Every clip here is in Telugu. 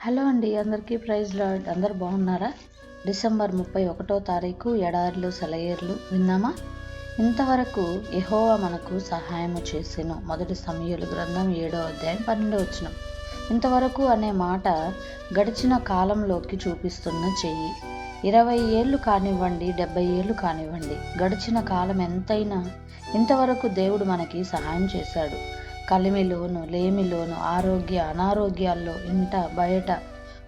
హలో అండి, అందరికీ ప్రైజ్ లార్డ్. అందరు బాగున్నారా? డిసెంబర్ 31వ తారీఖు ఎడారులు సెలయేర్లు విన్నామా? ఇంతవరకు యెహోవా మనకు సహాయము చేసెను. మొదటి సమూయేలు గ్రంథం 7వ అధ్యాయం 12వ వచనం. ఇంతవరకు అనే మాట గడిచిన కాలంలోకి చూపిస్తున్న చెయ్యి. 20 ఏళ్ళు కానివ్వండి, 70 ఏళ్ళు కానివ్వండి, గడిచిన కాలం ఎంతైనా ఇంతవరకు దేవుడు మనకి సహాయం చేశాడు. కలిమిలోను లేమిలోను, ఆరోగ్య అనారోగ్యాల్లో, ఇంట బయట,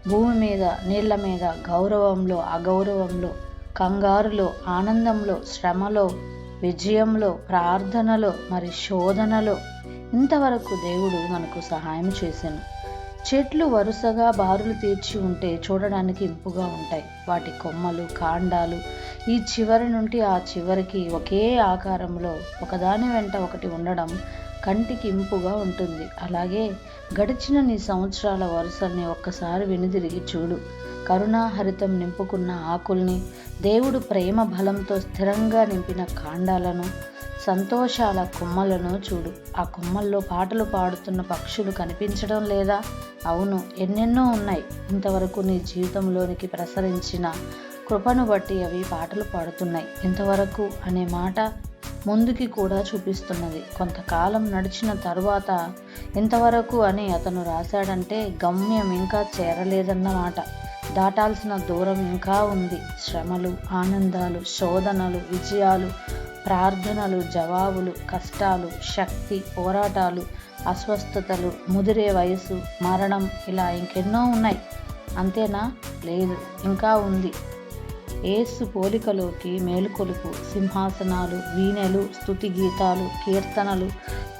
భూమి మీద నీళ్ల మీద, గౌరవంలో అగౌరవంలో, కంగారులో ఆనందంలో, శ్రమలో విజయంలో, ప్రార్థనలో మరి శోధనలో ఇంతవరకు దేవుడు మనకు సహాయం చేశాను. చెట్లు వరుసగా బారులు తీర్చి ఉంటే చూడడానికి ఇంపుగా ఉంటాయి. వాటి కొమ్మలు కాండాలు ఈ చివరి నుండి ఆ చివరికి ఒకే ఆకారంలో ఒకదాని వెంట ఒకటి ఉండడం కంటికి ఇంపుగా ఉంటుంది. అలాగే గడిచిన నీ సంవత్సరాల వరుసల్ని ఒక్కసారి వెనుదిరిగి చూడు. కరుణాహరితం నింపుకున్న ఆకుల్ని, దేవుడు ప్రేమ బలంతో స్థిరంగా నింపిన కాండాలను, సంతోషాల కొమ్మలను చూడు. ఆ కొమ్మల్లో పాటలు పాడుతున్న పక్షులు కనిపించడం లేదా? అవును, ఎన్నెన్నో ఉన్నాయి. ఇంతవరకు నీ జీవితంలోనికి ప్రసరించిన కృపను బట్టి అవి పాటలు పాడుతున్నాయి. ఇంతవరకు అనే మాట ముందుకి కూడా చూపిస్తున్నది. కొంతకాలం నడిచిన తరువాత ఇంతవరకు అని అతను రాశాడంటే గమ్యం ఇంకా చేరలేదన్నమాట. దాటాల్సిన దూరం ఇంకా ఉంది. శ్రమలు, ఆనందాలు, శోధనలు, విజయాలు, ప్రార్థనలు, జవాబులు, కష్టాలు, శక్తి, పోరాటాలు, అస్వస్థతలు, ముదిరే వయసు, మరణం, ఇలా ఇంకెన్నో ఉన్నాయి. అంతేనా? లేదు, ఇంకా ఉంది. యేసు పోలికలోకి మేలుకొలుపు, సింహాసనాలు, వీణెలు, స్తుతి గీతాలు, కీర్తనలు,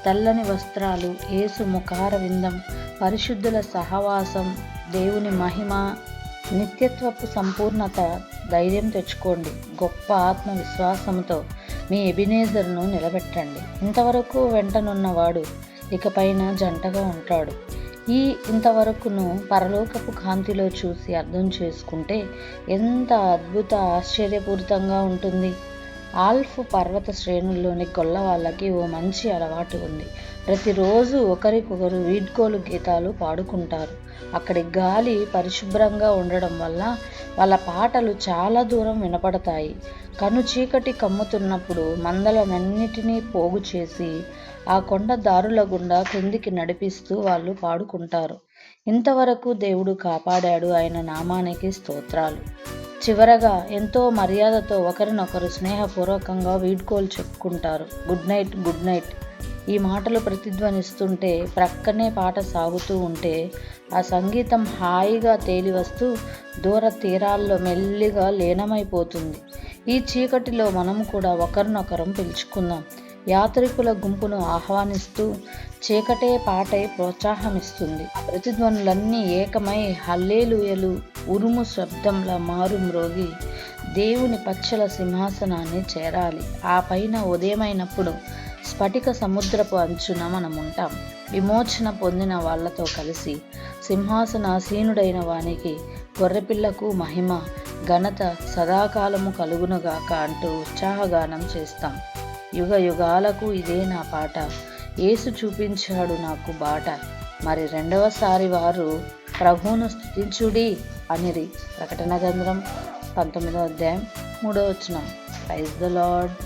తెల్లని వస్త్రాలు, యేసు ముఖార విందం, పరిశుద్ధుల సహవాసం, దేవుని మహిమ, నిత్యత్వపు సంపూర్ణత. ధైర్యం తెచ్చుకోండి. గొప్ప ఆత్మవిశ్వాసంతో మీ ఎబినేజర్ను నిలబెట్టండి. ఇంతవరకు వెంటనున్నవాడు ఇకపైన జంటగా ఉంటాడు. ఈ ఇంతవరకును పరలోకపు కాంతిలో చూసి అర్థం చేసుకుంటే ఎంత అద్భుత ఆశ్చర్యపూరితంగా ఉంటుంది. ఆల్ఫ్ పర్వత శ్రేణుల్లోని గొల్ల వాళ్ళకి ఓ మంచి అలవాటు ఉంది. ప్రతిరోజు ఒకరికొకరు వీడ్కోలు గీతాలు పాడుకుంటారు. అక్కడి గాలి పరిశుభ్రంగా ఉండడం వల్ల వాళ్ళ పాటలు చాలా దూరం వినపడతాయి. కను చీకటి కమ్ముతున్నప్పుడు మందలనన్నిటినీ పోగు చేసి ఆ కొండ దారుల గుండా క్రిందికి నడిపిస్తూ వాళ్ళు పాడుకుంటారు. ఇంతవరకు దేవుడు కాపాడాడు, ఆయన నామానికి స్తోత్రాలు. చివరగా ఎంతో మర్యాదతో ఒకరినొకరు స్నేహపూర్వకంగా వీడ్కోలు చెప్పుకుంటారు. Good night, good night. ఈ మాటలు ప్రతిధ్వనిస్తుంటే, ప్రక్కనే పాట సాగుతూ ఉంటే, ఆ సంగీతం హాయిగా తేలి వస్తూ దూర తీరాల్లో మెల్లిగా లీనమైపోతుంది. ఈ చీకటిలో మనం కూడా ఒకరినొకరం పిలుచుకుందాం. యాత్రికుల గుంపును ఆహ్వానిస్తూ చీకటే పాటై ప్రోత్సాహమిస్తుంది. ప్రతిధ్వనులన్నీ ఏకమై హల్లేలూయలు ఉరుము శబ్దంలా మారు మ్రోగి దేవుని పచ్చల సింహాసనాన్ని చేరాలి. ఆ పైన ఉదయమైనప్పుడు స్ఫటిక సముద్రపు అంచున మనముంటాం. విమోచన పొందిన వాళ్లతో కలిసి సింహాసనాసీనుడైన వానికి, గొర్రెపిల్లకు మహిమ ఘనత సదాకాలము కలుగునుగాక అంటూ ఉత్సాహగానం చేస్తాం. యుగ యుగాలకు ఇదే నా పాట, యేసు చూపించాడు నాకు బాట. మరి రెండవసారి వారు ప్రభువును స్తుతించుడి అనిరి. ప్రకటన గ్రంథం 19వ అధ్యాయం 3వ వచనం. Praise the lord.